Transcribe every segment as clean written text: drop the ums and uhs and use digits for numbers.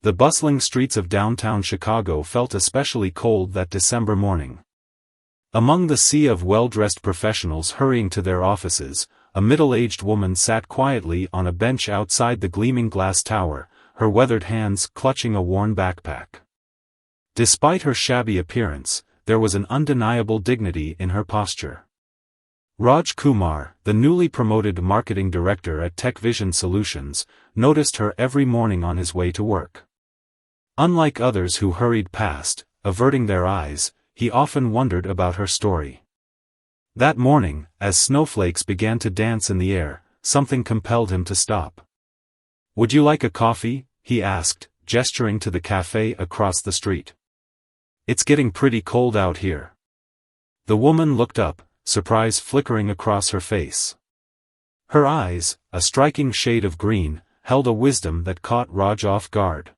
The bustling streets of downtown Chicago felt especially cold that December morning. Among the sea of well-dressed professionals hurrying to their offices, a middle-aged woman sat quietly on a bench outside the gleaming glass tower, her weathered hands clutching a worn backpack. Despite her shabby appearance, there was an undeniable dignity in her posture. Raj Kumar, the newly promoted marketing director at Tech Vision Solutions, noticed her every morning on his way to work. Unlike others who hurried past, averting their eyes, he often wondered about her story. That morning, as snowflakes began to dance in the air, something compelled him to stop. "Would you like a coffee?" he asked, gesturing to the cafe across the street. "It's getting pretty cold out here." The woman looked up, surprise flickering across her face. Her eyes, a striking shade of green, held a wisdom that caught Raj off guard.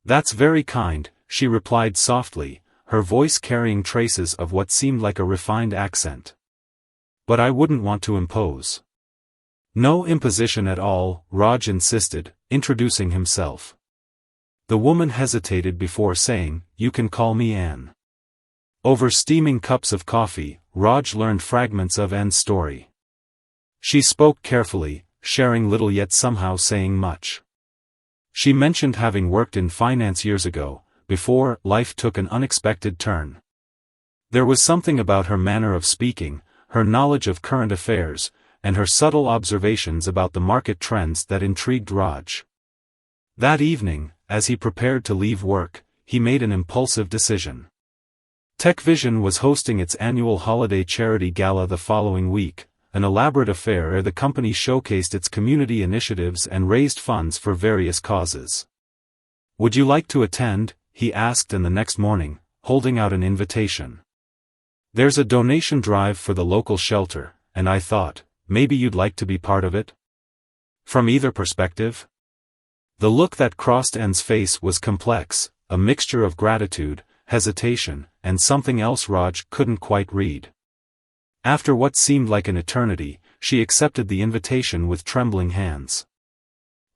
"That's very kind," she replied softly, her voice carrying traces of what seemed like a refined accent. "But I wouldn't want to impose." "No imposition at all," Raj insisted, introducing himself. The woman hesitated before saying, "You can call me Anne." Over steaming cups of coffee, Raj learned fragments of Anne's story. She spoke carefully, sharing little yet somehow saying much. She mentioned having worked in finance years ago, before life took an unexpected turn. There was something about her manner of speaking, her knowledge of current affairs, and her subtle observations about the market trends that intrigued Raj. That evening, as he prepared to leave work, he made an impulsive decision. Tech Vision was hosting its annual holiday charity gala the following week, an elaborate affair where the company showcased its community initiatives and raised funds for various causes. "Would you like to attend?" he asked, and the next morning, holding out an invitation. "There's a donation drive for the local shelter, and I thought, maybe you'd like to be part of it?" "From either perspective?" The look that crossed Anne's face was complex, a mixture of gratitude, hesitation, and something else Raj couldn't quite read. After what seemed like an eternity, she accepted the invitation with trembling hands.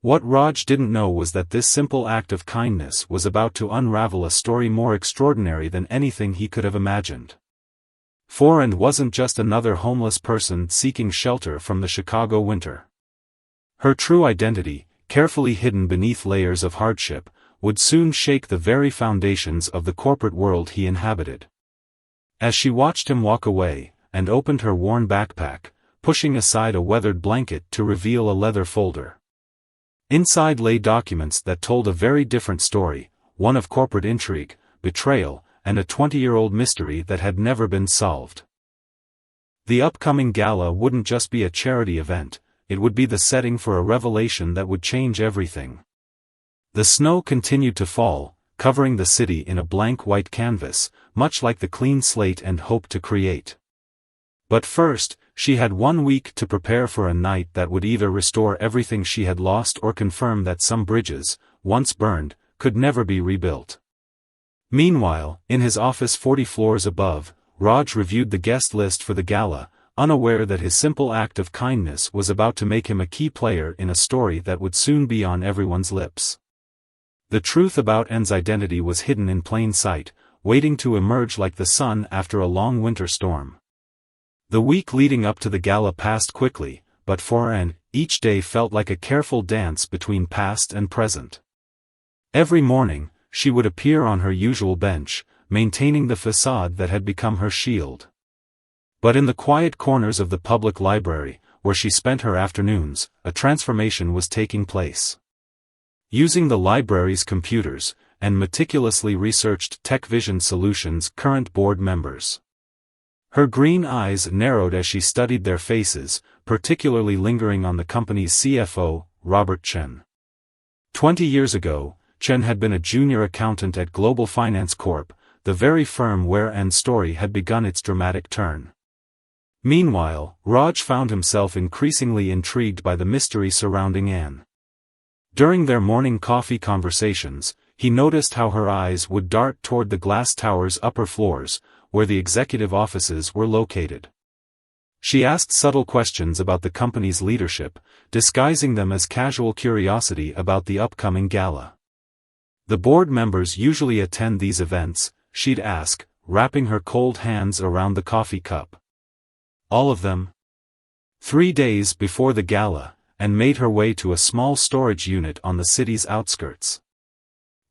What Raj didn't know was that this simple act of kindness was about to unravel a story more extraordinary than anything he could have imagined. For Anne wasn't just another homeless person seeking shelter from the Chicago winter. Her true identity, carefully hidden beneath layers of hardship, would soon shake the very foundations of the corporate world he inhabited. As she watched him walk away, and opened her worn backpack, pushing aside a weathered blanket to reveal a leather folder. Inside lay documents that told a very different story, one of corporate intrigue, betrayal, and a 20-year-old mystery that had never been solved. The upcoming gala wouldn't just be a charity event, it would be the setting for a revelation that would change everything. The snow continued to fall, covering the city in a blank white canvas, much like the clean slate Anne hoped to create. But first, she had 1 week to prepare for a night that would either restore everything she had lost or confirm that some bridges, once burned, could never be rebuilt. Meanwhile, in his office 40 floors above, Raj reviewed the guest list for the gala, unaware that his simple act of kindness was about to make him a key player in a story that would soon be on everyone's lips. The truth about Anne's identity was hidden in plain sight, waiting to emerge like the sun after a long winter storm. The week leading up to the gala passed quickly, but for Anne, each day felt like a careful dance between past and present. Every morning, she would appear on her usual bench, maintaining the facade that had become her shield. But in the quiet corners of the public library, where she spent her afternoons, a transformation was taking place. Using the library's computers, Anne meticulously researched Tech Vision Solutions' current board members. Her green eyes narrowed as she studied their faces, particularly lingering on the company's CFO, Robert Chen. 20 years ago, Chen had been a junior accountant at Global Finance Corp., the very firm where Anne's story had begun its dramatic turn. Meanwhile, Raj found himself increasingly intrigued by the mystery surrounding Anne. During their morning coffee conversations, he noticed how her eyes would dart toward the glass tower's upper floors, where the executive offices were located. She asked subtle questions about the company's leadership, disguising them as casual curiosity about the upcoming gala. The board members usually attend these events, she'd ask, wrapping her cold hands around the coffee cup. All of them? 3 days before the gala, and made her way to a small storage unit on the city's outskirts.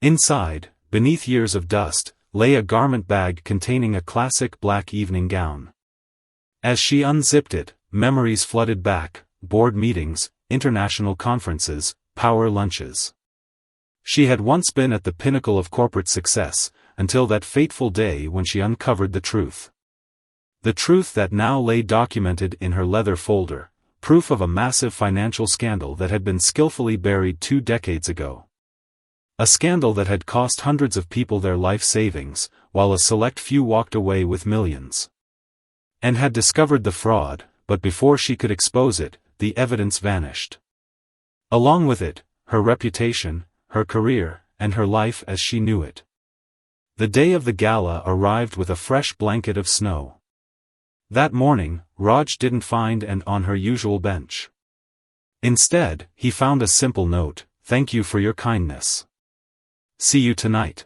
Inside, beneath years of dust, lay a garment bag containing a classic black evening gown. As she unzipped it, memories flooded back: board meetings, international conferences, power lunches. She had once been at the pinnacle of corporate success, until that fateful day when she uncovered the truth. The truth that now lay documented in her leather folder, proof of a massive financial scandal that had been skillfully buried 2 decades ago. A scandal that had cost hundreds of people their life savings, while a select few walked away with millions. And had discovered the fraud, but before she could expose it, the evidence vanished. Along with it, her reputation, her career, and her life as she knew it. The day of the gala arrived with a fresh blanket of snow. That morning, Raj didn't find Anne on her usual bench. Instead, he found a simple note: "Thank you for your kindness. See you tonight."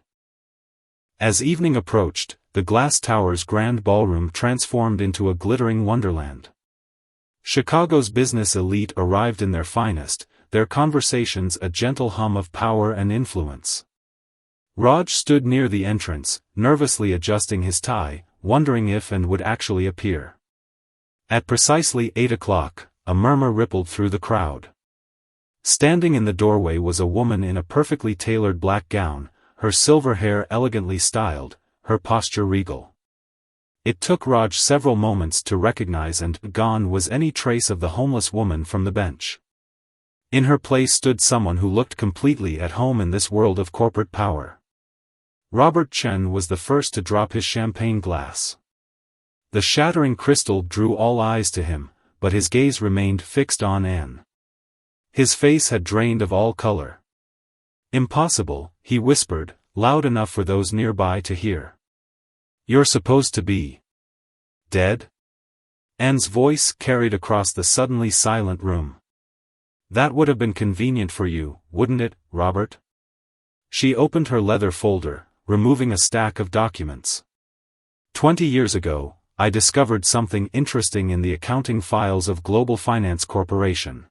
As evening approached, the glass tower's grand ballroom transformed into a glittering wonderland. Chicago's business elite arrived in their finest, their conversations a gentle hum of power and influence. Raj stood near the entrance, nervously adjusting his tie, wondering if Anne would actually appear. At precisely 8 o'clock, a murmur rippled through the crowd. Standing in the doorway was a woman in a perfectly tailored black gown, her silver hair elegantly styled, her posture regal. It took Raj several moments to recognize, and gone was any trace of the homeless woman from the bench. In her place stood someone who looked completely at home in this world of corporate power. Robert Chen was the first to drop his champagne glass. The shattering crystal drew all eyes to him, but his gaze remained fixed on Anne. His face had drained of all color. "Impossible," he whispered, loud enough for those nearby to hear. "You're supposed to be dead?" Anne's voice carried across the suddenly silent room. "That would have been convenient for you, wouldn't it, Robert?" She opened her leather folder, removing a stack of documents. 20 years ago, I discovered something interesting in the accounting files of Global Finance Corporation.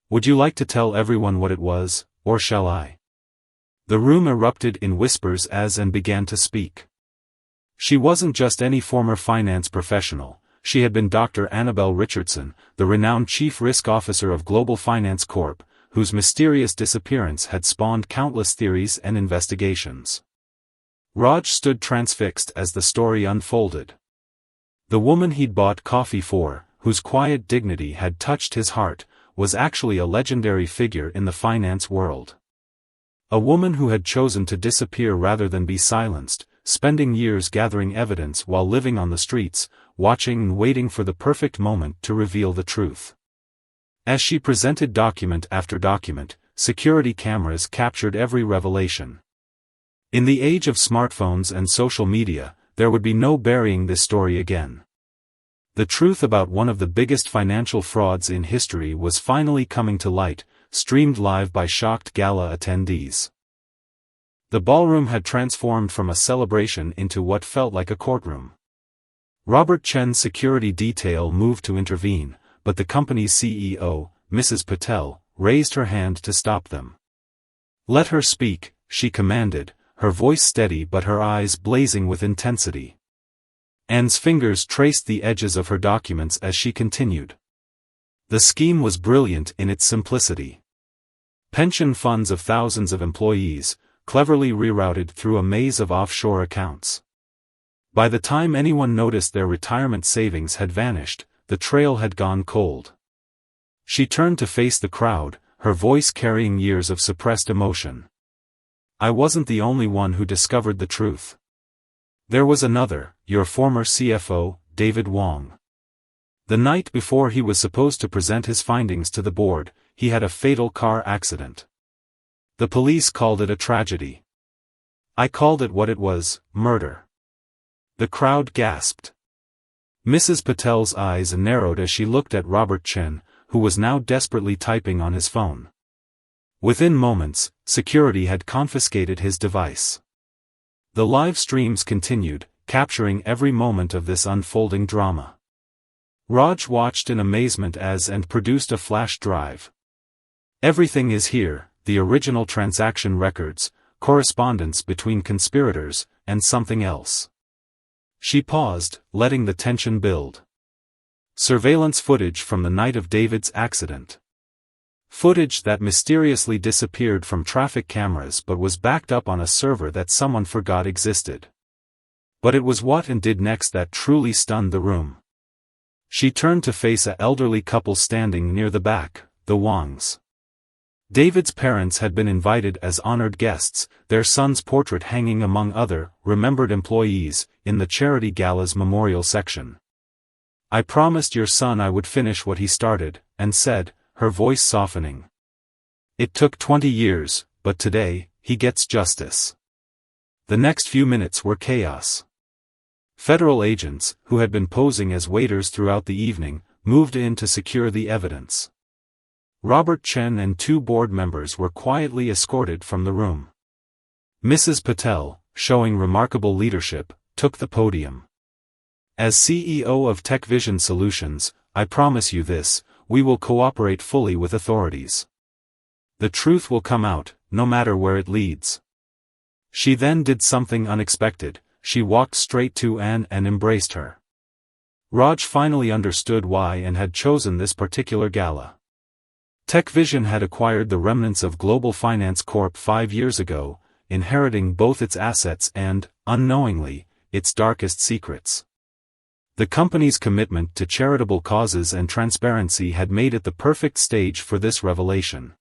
Would you like to tell everyone what it was, or shall I?" The room erupted in whispers as Anne began to speak. She wasn't just any former finance professional, she had been Dr. Annabelle Richardson, the renowned Chief Risk Officer of Global Finance Corp., whose mysterious disappearance had spawned countless theories and investigations. Raj stood transfixed as the story unfolded. The woman he'd bought coffee for, whose quiet dignity had touched his heart, was actually a legendary figure in the finance world. A woman who had chosen to disappear rather than be silenced, spending years gathering evidence while living on the streets, watching and waiting for the perfect moment to reveal the truth. As she presented document after document, security cameras captured every revelation. In the age of smartphones and social media, there would be no burying this story again. The truth about one of the biggest financial frauds in history was finally coming to light, streamed live by shocked gala attendees. The ballroom had transformed from a celebration into what felt like a courtroom. Robert Chen's security detail moved to intervene, but the company's CEO, Mrs. Patel, raised her hand to stop them. "Let her speak," she commanded, her voice steady but her eyes blazing with intensity. Anne's fingers traced the edges of her documents as she continued. The scheme was brilliant in its simplicity. Pension funds of thousands of employees, cleverly rerouted through a maze of offshore accounts. By the time anyone noticed their retirement savings had vanished, the trail had gone cold. She turned to face the crowd, her voice carrying years of suppressed emotion. "I wasn't the only one who discovered the truth. There was another, your former CFO, David Wong. The night before he was supposed to present his findings to the board, he had a fatal car accident. The police called it a tragedy. I called it what it was, murder." The crowd gasped. Mrs. Patel's eyes narrowed as she looked at Robert Chen, who was now desperately typing on his phone. Within moments, security had confiscated his device. The live streams continued, capturing every moment of this unfolding drama. Raj watched in amazement and produced a flash drive. Everything is here, the original transaction records, correspondence between conspirators, and something else. She paused, letting the tension build. Surveillance footage from the night of David's accident. Footage that mysteriously disappeared from traffic cameras but was backed up on a server that someone forgot existed. But it was what and did next that truly stunned the room. She turned to face an elderly couple standing near the back, the Wongs. David's parents had been invited as honored guests, their son's portrait hanging among other, remembered employees, in the charity gala's memorial section. "I promised your son I would finish what he started," and said, her voice softening. "It took 20 years, but today, he gets justice." The next few minutes were chaos. Federal agents, who had been posing as waiters throughout the evening, moved in to secure the evidence. Robert Chen and 2 board members were quietly escorted from the room. Mrs. Patel, showing remarkable leadership, took the podium. "As CEO of TechVision Solutions, I promise you this, we will cooperate fully with authorities. The truth will come out, no matter where it leads." She then did something unexpected. She walked straight to Anne and embraced her. Raj finally understood why and had chosen this particular gala. TechVision had acquired the remnants of Global Finance Corp 5 years ago, inheriting both its assets and, unknowingly, its darkest secrets. The company's commitment to charitable causes and transparency had made it the perfect stage for this revelation.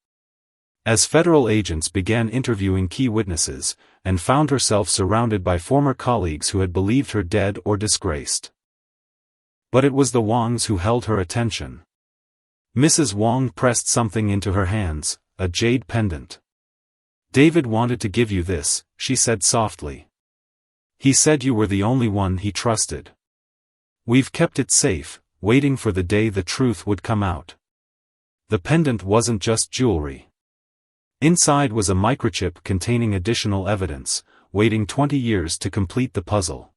As federal agents began interviewing key witnesses, and found herself surrounded by former colleagues who had believed her dead or disgraced. But it was the Wongs who held her attention. Mrs. Wong pressed something into her hands, a jade pendant. "David wanted to give you this," she said softly. "He said you were the only one he trusted. We've kept it safe, waiting for the day the truth would come out." The pendant wasn't just jewelry. Inside was a microchip containing additional evidence, waiting 20 years to complete the puzzle.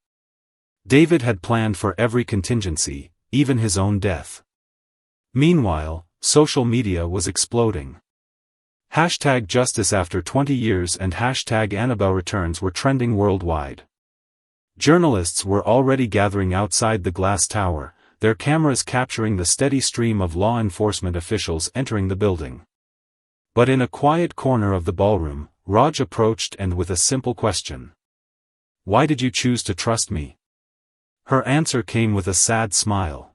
David had planned for every contingency, even his own death. Meanwhile, social media was exploding. Hashtag Justice After 20 Years and hashtag Annabelle Returns were trending worldwide. Journalists were already gathering outside the glass tower, their cameras capturing the steady stream of law enforcement officials entering the building. But in a quiet corner of the ballroom, Raj approached and with a simple question. "Why did you choose to trust me?" Her answer came with a sad smile.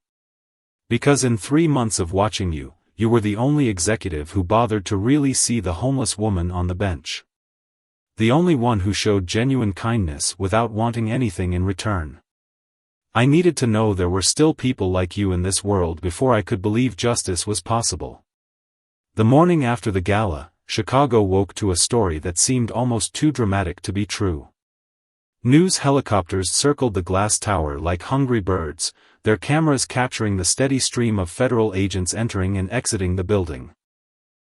"Because in 3 months of watching you, you were the only executive who bothered to really see the homeless woman on the bench. The only one who showed genuine kindness without wanting anything in return. I needed to know there were still people like you in this world before I could believe justice was possible." The morning after the gala, Chicago woke to a story that seemed almost too dramatic to be true. News helicopters circled the glass tower like hungry birds, their cameras capturing the steady stream of federal agents entering and exiting the building.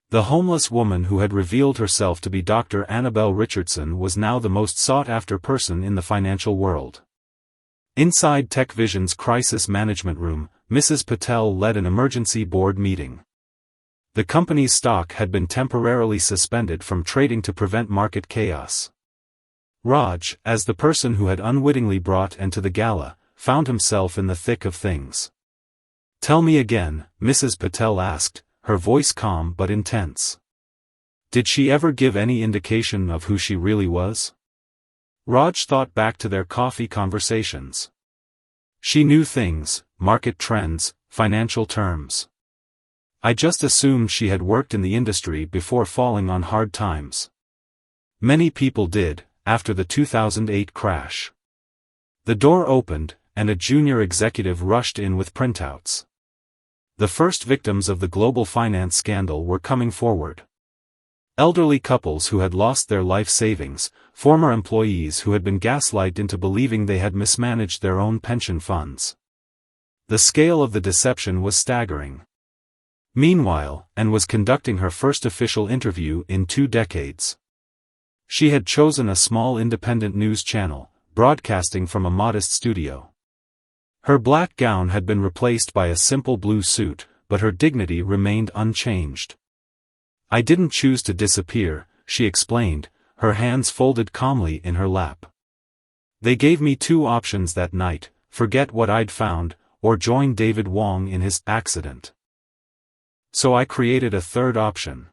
The homeless woman who had revealed herself to be Dr. Annabelle Richardson was now the most sought-after person in the financial world. Inside TechVision's crisis management room, Mrs. Patel led an emergency board meeting. The company's stock had been temporarily suspended from trading to prevent market chaos. Raj, as the person who had unwittingly brought end to the gala, found himself in the thick of things. "Tell me again," Mrs. Patel asked, her voice calm but intense. "Did she ever give any indication of who she really was?" Raj thought back to their coffee conversations. "She knew things, market trends, financial terms. I just assumed she had worked in the industry before falling on hard times. Many people did, after the 2008 crash." The door opened, and a junior executive rushed in with printouts. The first victims of the global finance scandal were coming forward. Elderly couples who had lost their life savings, former employees who had been gaslighted into believing they had mismanaged their own pension funds. The scale of the deception was staggering. Meanwhile, Anne was conducting her first official interview in 2 decades. She had chosen a small independent news channel, broadcasting from a modest studio. Her black gown had been replaced by a simple blue suit, but her dignity remained unchanged. "I didn't choose to disappear," she explained, her hands folded calmly in her lap. "They gave me 2 options that night: forget what I'd found, or join David Wong in his accident. So I created a 3rd option.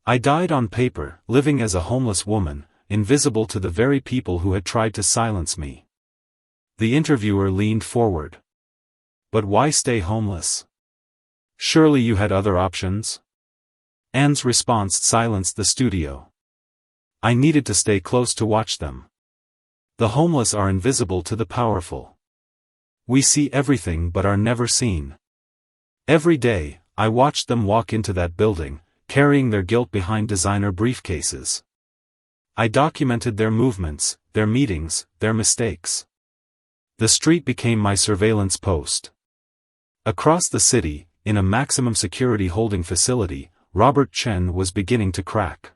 I died on paper, living as a homeless woman, invisible to the very people who had tried to silence me." The interviewer leaned forward. "But why stay homeless? Surely you had other options?" Anne's response silenced the studio. "I needed to stay close to watch them. The homeless are invisible to the powerful. We see everything but are never seen. Every day, I watched them walk into that building, carrying their guilt behind designer briefcases. I documented their movements, their meetings, their mistakes. The street became my surveillance post." Across the city, in a maximum security holding facility, Robert Chen was beginning to crack.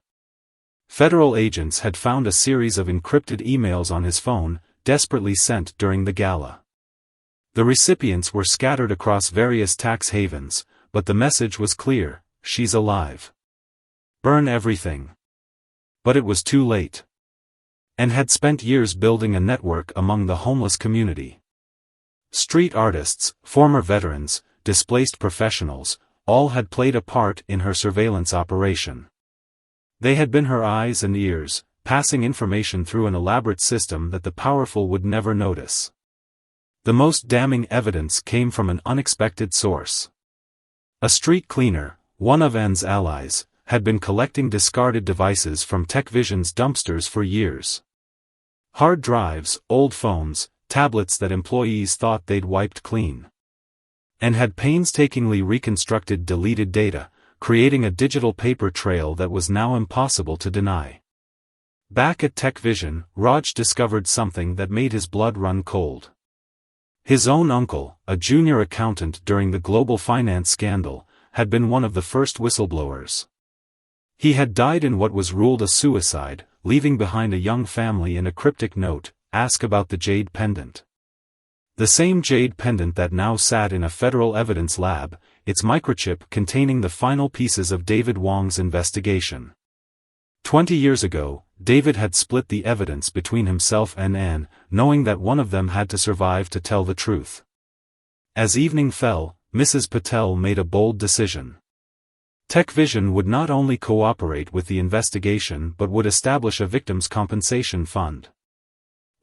Federal agents had found a series of encrypted emails on his phone, desperately sent during the gala. The recipients were scattered across various tax havens, but the message was clear: she's alive. Burn everything. But it was too late. And had spent years building a network among the homeless community. Street artists, former veterans, displaced professionals, all had played a part in her surveillance operation. They had been her eyes and ears, passing information through an elaborate system that the powerful would never notice. The most damning evidence came from an unexpected source. A street cleaner, one of Anne's allies, had been collecting discarded devices from TechVision's dumpsters for years. Hard drives, old phones, tablets that employees thought they'd wiped clean. And had painstakingly reconstructed deleted data, creating a digital paper trail that was now impossible to deny. Back at TechVision, Raj discovered something that made his blood run cold. His own uncle, a junior accountant during the global finance scandal, had been one of the first whistleblowers. He had died in what was ruled a suicide, leaving behind a young family and a cryptic note: "Ask about the jade pendant." The same jade pendant that now sat in a federal evidence lab, its microchip containing the final pieces of David Wong's investigation. 20 years ago, David had split the evidence between himself and Anne, knowing that one of them had to survive to tell the truth. As evening fell, Mrs. Patel made a bold decision. TechVision would not only cooperate with the investigation but would establish a victims' compensation fund.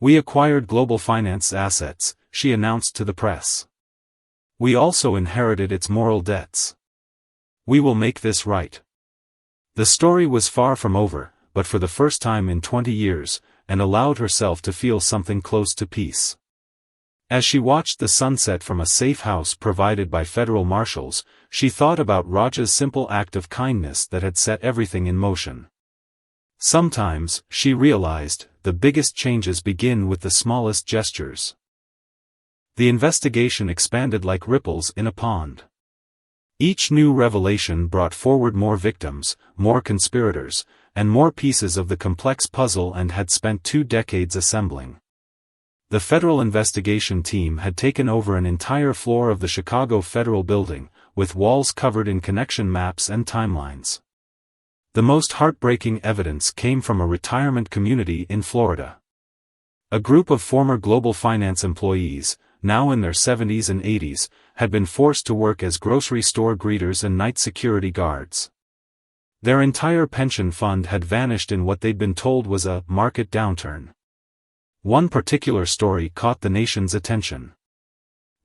"We acquired Global Finance assets," she announced to the press. "We also inherited its moral debts. We will make this right." The story was far from over, but for the first time in 20 years, Anne allowed herself to feel something close to peace. As she watched the sunset from a safe house provided by federal marshals, she thought about Raj's simple act of kindness that had set everything in motion. Sometimes, she realized, the biggest changes begin with the smallest gestures. The investigation expanded like ripples in a pond. Each new revelation brought forward more victims, more conspirators, and more pieces of the complex puzzle Anne had spent 2 decades assembling. The federal investigation team had taken over an entire floor of the Chicago Federal Building, with walls covered in connection maps and timelines. The most heartbreaking evidence came from a retirement community in Florida. A group of former Global Finance employees, now in their 70s and 80s, had been forced to work as grocery store greeters and night security guards. Their entire pension fund had vanished in what they'd been told was a market downturn. One particular story caught the nation's attention.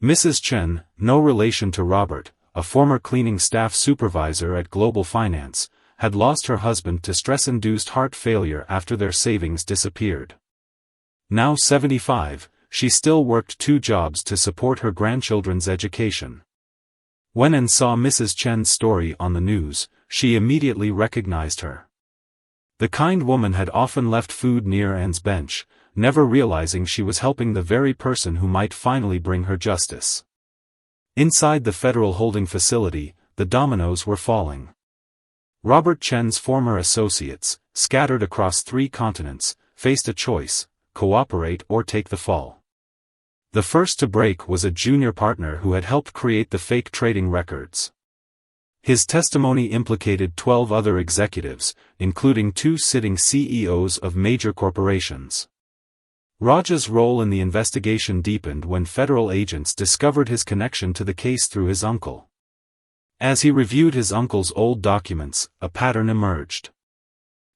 Mrs. Chen, no relation to Robert, a former cleaning staff supervisor at Global Finance, had lost her husband to stress-induced heart failure after their savings disappeared. Now 75, she still worked 2 jobs to support her grandchildren's education. When Anne saw Mrs. Chen's story on the news, she immediately recognized her. The kind woman had often left food near Anne's bench, never realizing she was helping the very person who might finally bring her justice. Inside the federal holding facility, the dominoes were falling. Robert Chen's former associates, scattered across 3 continents, faced a choice: cooperate or take the fall. The first to break was a junior partner who had helped create the fake trading records. His testimony implicated 12 other executives, including 2 sitting CEOs of major corporations. Raj's role in the investigation deepened when federal agents discovered his connection to the case through his uncle. As he reviewed his uncle's old documents, a pattern emerged.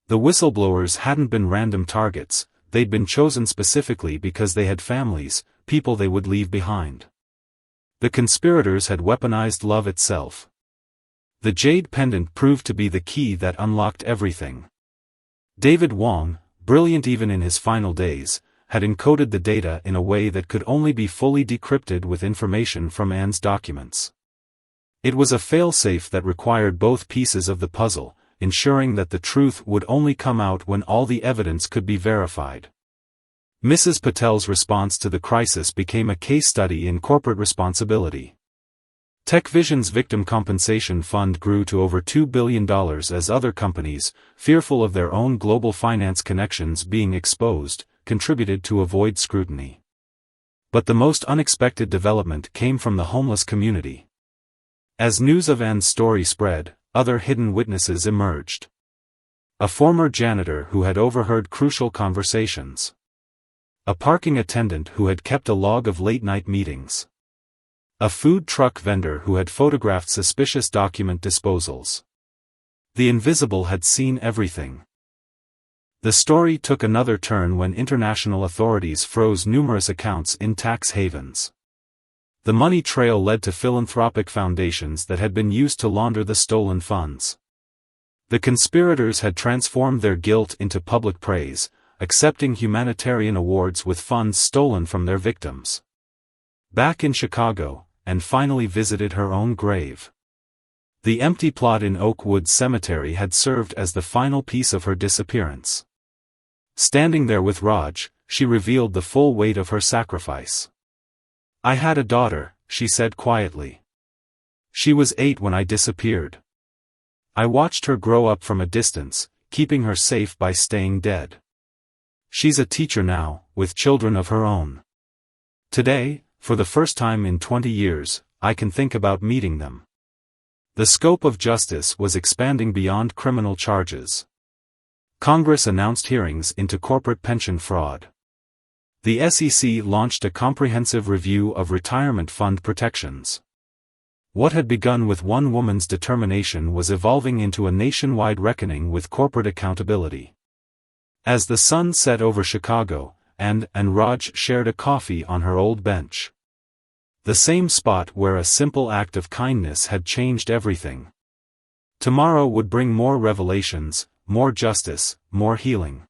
The whistleblowers hadn't been random targets, they'd been chosen specifically because they had families, people they would leave behind. The conspirators had weaponized love itself. The jade pendant proved to be the key that unlocked everything. David Wong, brilliant even in his final days, had encoded the data in a way that could only be fully decrypted with information from Anne's documents. It was a failsafe that required both pieces of the puzzle, ensuring that the truth would only come out when all the evidence could be verified. Mrs. Patel's response to the crisis became a case study in corporate responsibility. TechVision's Victim Compensation Fund grew to over $2 billion as other companies, fearful of their own global finance connections being exposed, contributed to avoid scrutiny. But the most unexpected development came from the homeless community. As news of Anne's story spread, other hidden witnesses emerged. A former janitor who had overheard crucial conversations. A parking attendant who had kept a log of late-night meetings. A food truck vendor who had photographed suspicious document disposals. The invisible had seen everything. The story took another turn when international authorities froze numerous accounts in tax havens. The money trail led to philanthropic foundations that had been used to launder the stolen funds. The conspirators had transformed their guilt into public praise, accepting humanitarian awards with funds stolen from their victims. Back in Chicago, Anne finally visited her own grave. The empty plot in Oakwood Cemetery had served as the final piece of her disappearance. Standing there with Raj, she revealed the full weight of her sacrifice. "I had a daughter," she said quietly. "She was 8 when I disappeared. I watched her grow up from a distance, keeping her safe by staying dead. She's a teacher now, with children of her own. Today, for the first time in 20 years, I can think about meeting them." The scope of justice was expanding beyond criminal charges. Congress announced hearings into corporate pension fraud. The SEC launched a comprehensive review of retirement fund protections. What had begun with one woman's determination was evolving into a nationwide reckoning with corporate accountability. As the sun set over Chicago, Anne and Raj shared a coffee on her old bench. The same spot where a simple act of kindness had changed everything. Tomorrow would bring more revelations, more justice, more healing.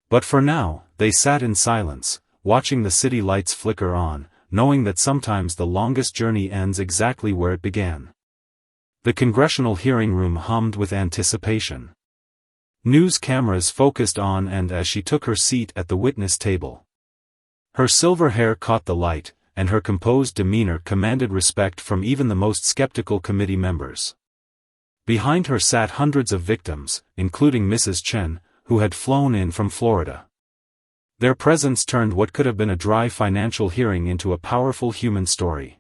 But for now, they sat in silence, watching the city lights flicker on, knowing that sometimes the longest journey ends exactly where it began. The congressional hearing room hummed with anticipation. News cameras focused on Anne as she took her seat at the witness table. Her silver hair caught the light, and her composed demeanor commanded respect from even the most skeptical committee members. Behind her sat hundreds of victims, including Mrs. Chen, who had flown in from Florida. Their presence turned what could have been a dry financial hearing into a powerful human story.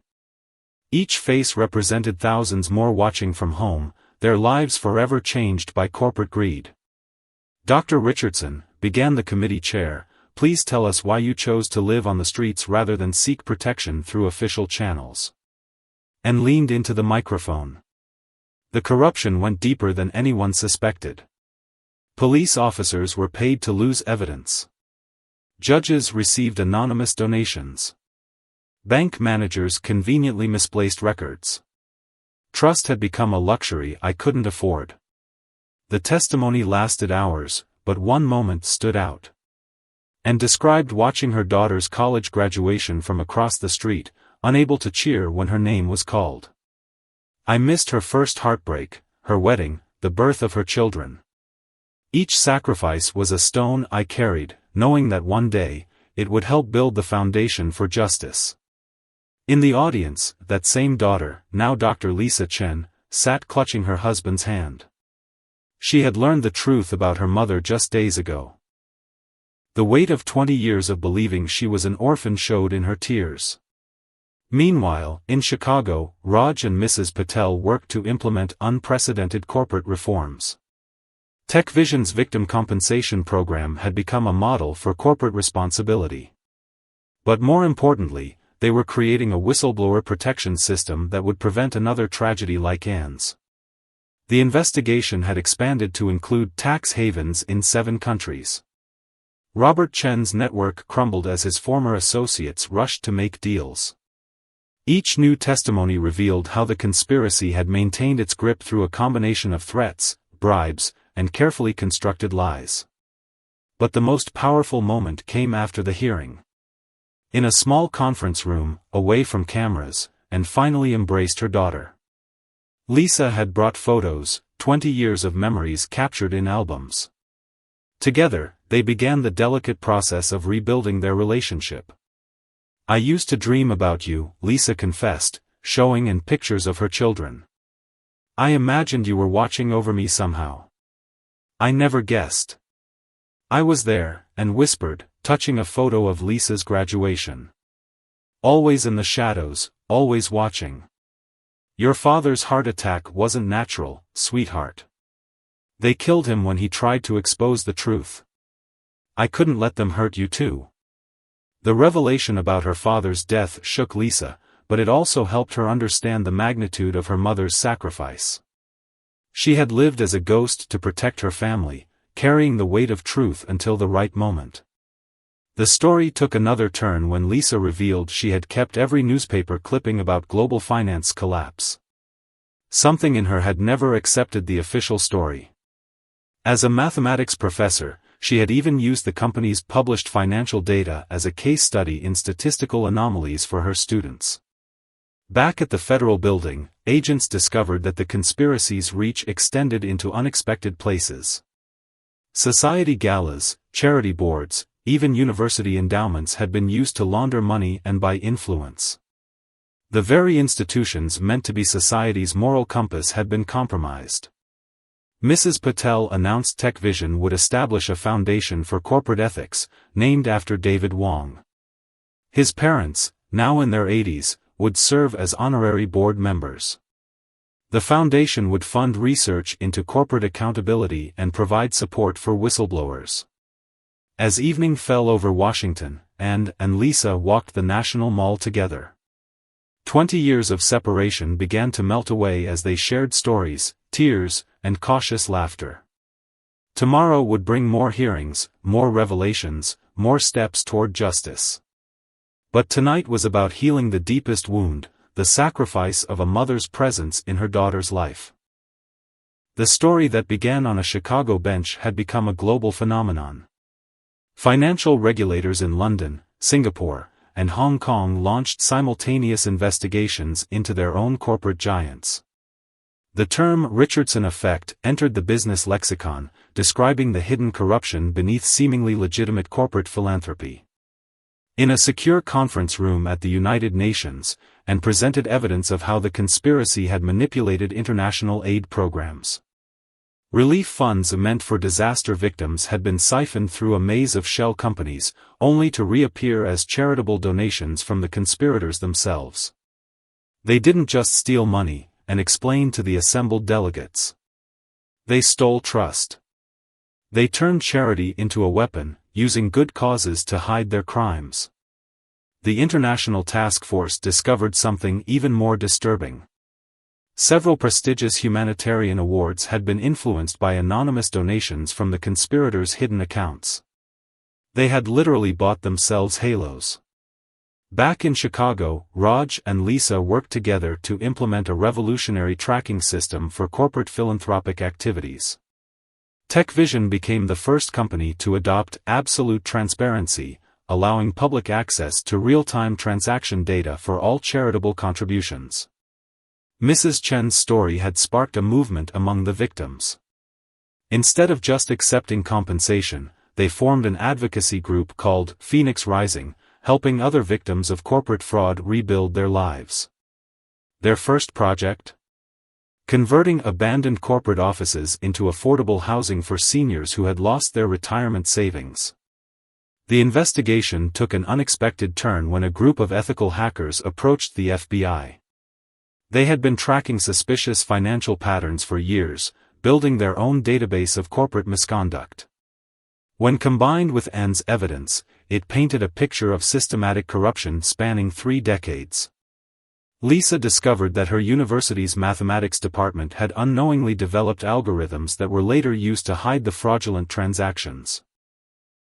Each face represented thousands more watching from home, their lives forever changed by corporate greed. "Dr. Richardson," began the committee chair, "please tell us why you chose to live on the streets rather than seek protection through official channels." And leaned into the microphone. The corruption went deeper than anyone suspected. Police officers were paid to lose evidence. Judges received anonymous donations. Bank managers conveniently misplaced records. Trust had become a luxury I couldn't afford. The testimony lasted hours, but one moment stood out. And described watching her daughter's college graduation from across the street, unable to cheer when her name was called. "I missed her first heartbreak, her wedding, the birth of her children. Each sacrifice was a stone I carried, knowing that one day, it would help build the foundation for justice." In the audience, that same daughter, now Dr. Lisa Chen, sat clutching her husband's hand. She had learned the truth about her mother just days ago. The weight of 20 years of believing she was an orphan showed in her tears. Meanwhile, in Chicago, Raj and Mrs. Patel worked to implement unprecedented corporate reforms. TechVision's victim compensation program had become a model for corporate responsibility. But more importantly, they were creating a whistleblower protection system that would prevent another tragedy like Anne's. The investigation had expanded to include tax havens in 7 countries. Robert Chen's network crumbled as his former associates rushed to make deals. Each new testimony revealed how the conspiracy had maintained its grip through a combination of threats, bribes, and carefully constructed lies. But the most powerful moment came after the hearing. In a small conference room, away from cameras, Anne finally embraced her daughter. Lisa had brought photos, 20 years of memories captured in albums. Together, they began the delicate process of rebuilding their relationship. "I used to dream about you," Lisa confessed, showing Anne pictures of her children. "I imagined you were watching over me somehow. I never guessed. I was there," Anne whispered, touching a photo of Lisa's graduation. "Always in the shadows, always watching. Your father's heart attack wasn't natural, sweetheart. They killed him when he tried to expose the truth. I couldn't let them hurt you too." The revelation about her father's death shook Lisa, but it also helped her understand the magnitude of her mother's sacrifice. She had lived as a ghost to protect her family, carrying the weight of truth until the right moment. The story took another turn when Lisa revealed she had kept every newspaper clipping about global finance collapse. Something in her had never accepted the official story. As a mathematics professor, she had even used the company's published financial data as a case study in statistical anomalies for her students. Back at the federal building, agents discovered that the conspiracy's reach extended into unexpected places. Society galas, charity boards, even university endowments had been used to launder money and buy influence. The very institutions meant to be society's moral compass had been compromised. Mrs. Patel announced TechVision would establish a foundation for corporate ethics, named after David Wong. His parents, now in their 80s, would serve as honorary board members. The foundation would fund research into corporate accountability and provide support for whistleblowers. As evening fell over Washington, Anne and Lisa walked the National Mall together. 20 years of separation began to melt away as they shared stories, tears, and cautious laughter. Tomorrow would bring more hearings, more revelations, more steps toward justice. But tonight was about healing the deepest wound, the sacrifice of a mother's presence in her daughter's life. The story that began on a Chicago bench had become a global phenomenon. Financial regulators in London, Singapore, and Hong Kong launched simultaneous investigations into their own corporate giants. The term Richardson effect entered the business lexicon, describing the hidden corruption beneath seemingly legitimate corporate philanthropy. In a secure conference room at the United Nations, and presented evidence of how the conspiracy had manipulated international aid programs. Relief funds meant for disaster victims had been siphoned through a maze of shell companies, only to reappear as charitable donations from the conspirators themselves. They didn't just steal money, and explained to the assembled delegates. They stole trust. They turned charity into a weapon, using good causes to hide their crimes. The International Task Force discovered something even more disturbing. Several prestigious humanitarian awards had been influenced by anonymous donations from the conspirators' hidden accounts. They had literally bought themselves halos. Back in Chicago, Raj and Lisa worked together to implement a revolutionary tracking system for corporate philanthropic activities. TechVision became the first company to adopt absolute transparency, allowing public access to real-time transaction data for all charitable contributions. Mrs. Chen's story had sparked a movement among the victims. Instead of just accepting compensation, they formed an advocacy group called Phoenix Rising, helping other victims of corporate fraud rebuild their lives. Their first project? converting abandoned corporate offices into affordable housing for seniors who had lost their retirement savings. The investigation took an unexpected turn when a group of ethical hackers approached the FBI. They had been tracking suspicious financial patterns for years, building their own database of corporate misconduct. When combined with Ann's evidence, it painted a picture of systematic corruption spanning 3 decades. Lisa discovered that her university's mathematics department had unknowingly developed algorithms that were later used to hide the fraudulent transactions.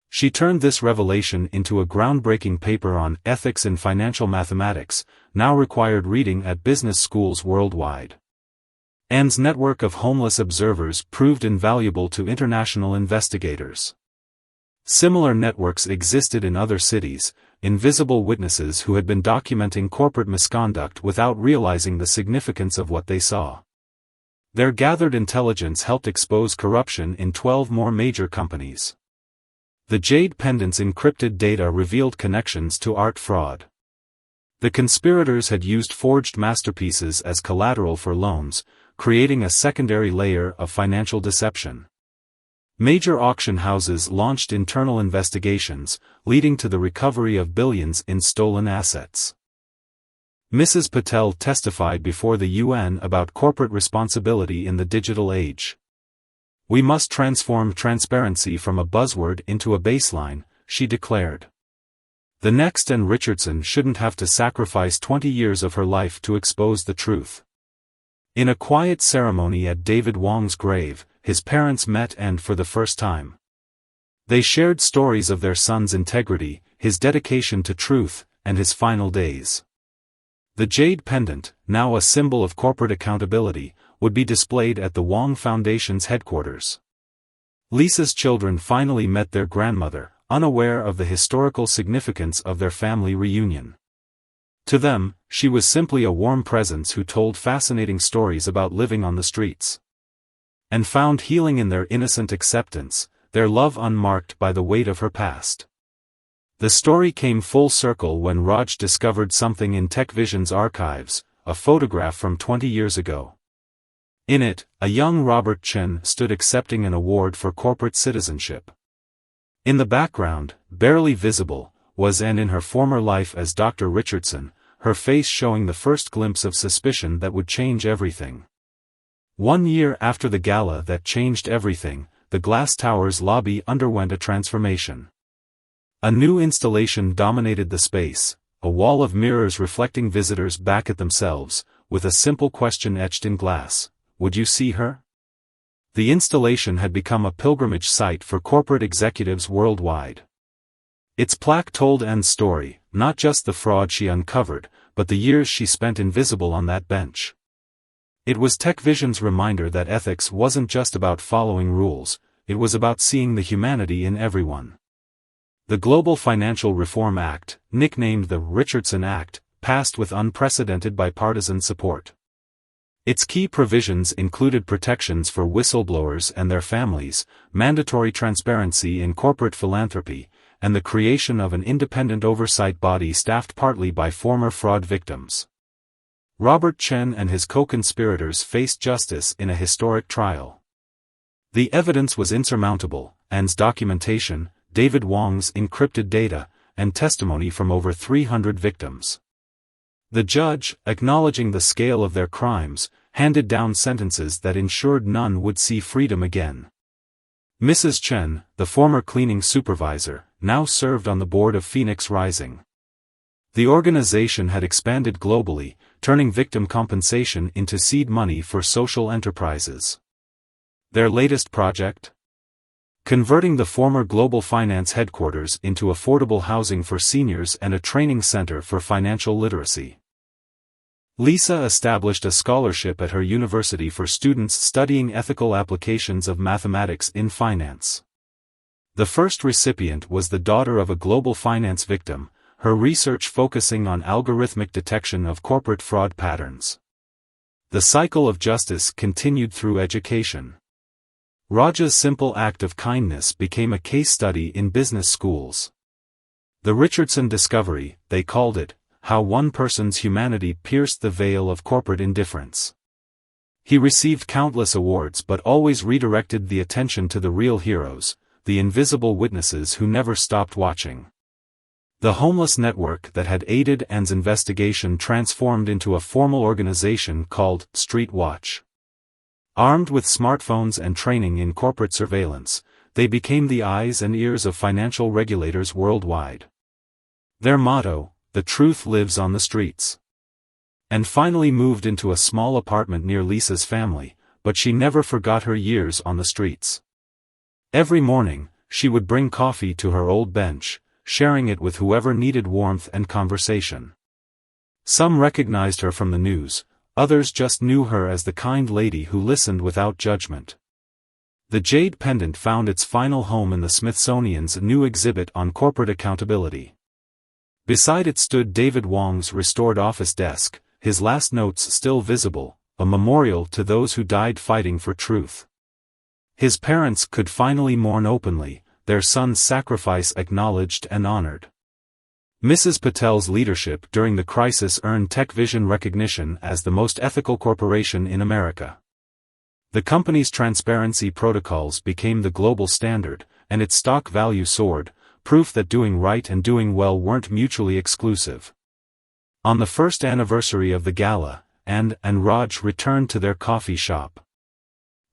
She turned this revelation into a groundbreaking paper on ethics in financial mathematics, now required reading at business schools worldwide. Ann's network of homeless observers proved invaluable to international investigators. Similar networks existed in other cities, invisible witnesses who had been documenting corporate misconduct without realizing the significance of what they saw. Their gathered intelligence helped expose corruption in 12 more major companies. The Jade Pendant's encrypted data revealed connections to art fraud. The conspirators had used forged masterpieces as collateral for loans, creating a secondary layer of financial deception. Major auction houses launched internal investigations, leading to the recovery of billions in stolen assets. Mrs. Patel testified before the UN about corporate responsibility in the digital age. "We must transform transparency from a buzzword into a baseline," she declared. The next Ann Richardson shouldn't have to sacrifice 20 years of her life to expose the truth. In a quiet ceremony at David Wong's grave, his parents met Ann for the first time. They shared stories of their son's integrity, his dedication to truth, and his final days. The Jade Pendant, now a symbol of corporate accountability, would be displayed at the Wong Foundation's headquarters. Lisa's children finally met their grandmother, unaware of the historical significance of their family reunion. To them, she was simply a warm presence who told fascinating stories about living on the streets. And found healing in their innocent acceptance, their love unmarked by the weight of her past. The story came full circle when Raj discovered something in TechVision's archives, a photograph from 20 years ago. In it, a young Robert Chen stood accepting an award for corporate citizenship. In the background, barely visible, was Ann in her former life as Dr. Richardson, her face showing the first glimpse of suspicion that would change everything. 1 year after the gala that changed everything, the Glass Tower's lobby underwent a transformation. A new installation dominated the space, a wall of mirrors reflecting visitors back at themselves, with a simple question etched in glass: "Would you see her?" The installation had become a pilgrimage site for corporate executives worldwide. Its plaque told Ann's story, not just the fraud she uncovered, but the years she spent invisible on that bench. It was TechVision's reminder that ethics wasn't just about following rules, it was about seeing the humanity in everyone. The Global Financial Reform Act, nicknamed the Richardson Act, passed with unprecedented bipartisan support. Its key provisions included protections for whistleblowers and their families, mandatory transparency in corporate philanthropy, and the creation of an independent oversight body staffed partly by former fraud victims. Robert Chen and his co-conspirators faced justice in a historic trial. The evidence was insurmountable: Ann's documentation, David Wong's encrypted data, and testimony from over 300 victims. The judge, acknowledging the scale of their crimes, handed down sentences that ensured none would see freedom again. Mrs. Chen, the former cleaning supervisor, now served on the board of Phoenix Rising. The organization had expanded globally, turning victim compensation into seed money for social enterprises. Their latest project? Converting the former Global Finance headquarters into affordable housing for seniors and a training center for financial literacy. Lisa established a scholarship at her university for students studying ethical applications of mathematics in finance. The first recipient was the daughter of a global finance victim, her research focusing on algorithmic detection of corporate fraud patterns. The cycle of justice continued through education. Raja's simple act of kindness became a case study in business schools. The Richardson discovery, they called it, how one person's humanity pierced the veil of corporate indifference. He received countless awards but always redirected the attention to the real heroes, the invisible witnesses who never stopped watching. The homeless network that had aided Ann's investigation transformed into a formal organization called Street Watch. Armed with smartphones and training in corporate surveillance, they became the eyes and ears of financial regulators worldwide. Their motto, "The truth lives on the streets." And finally moved into a small apartment near Lisa's family, but she never forgot her years on the streets. Every morning, she would bring coffee to her old bench, sharing it with whoever needed warmth and conversation. Some recognized her from the news, others just knew her as the kind lady who listened without judgment. The jade pendant found its final home in the Smithsonian's new exhibit on corporate accountability. Beside it stood David Wong's restored office desk, his last notes still visible, a memorial to those who died fighting for truth. His parents could finally mourn openly, their son's sacrifice acknowledged and honored. Mrs. Patel's leadership during the crisis earned TechVision recognition as the most ethical corporation in America. The company's transparency protocols became the global standard, and its stock value soared, proof that doing right and doing well weren't mutually exclusive. On the first anniversary of the gala, Ann and Raj returned to their coffee shop.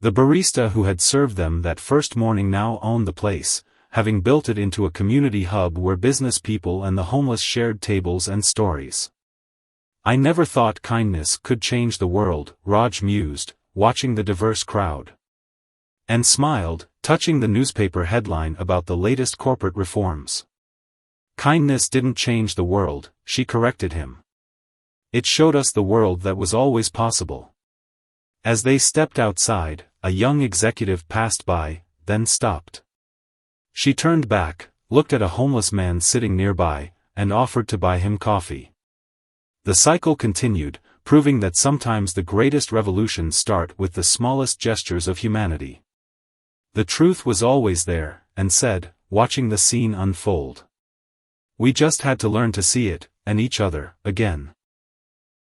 The barista who had served them that first morning now owned the place, having built it into a community hub where business people and the homeless shared tables and stories. "I never thought kindness could change the world," Raj mused, watching the diverse crowd. And smiled, touching the newspaper headline about the latest corporate reforms. "Kindness didn't change the world," she corrected him. "It showed us the world that was always possible." As they stepped outside, a young executive passed by, then stopped. She turned back, looked at a homeless man sitting nearby, and offered to buy him coffee. The cycle continued, proving that sometimes the greatest revolutions start with the smallest gestures of humanity. The truth was always there, and said, watching the scene unfold. "We just had to learn to see it, and each other, again."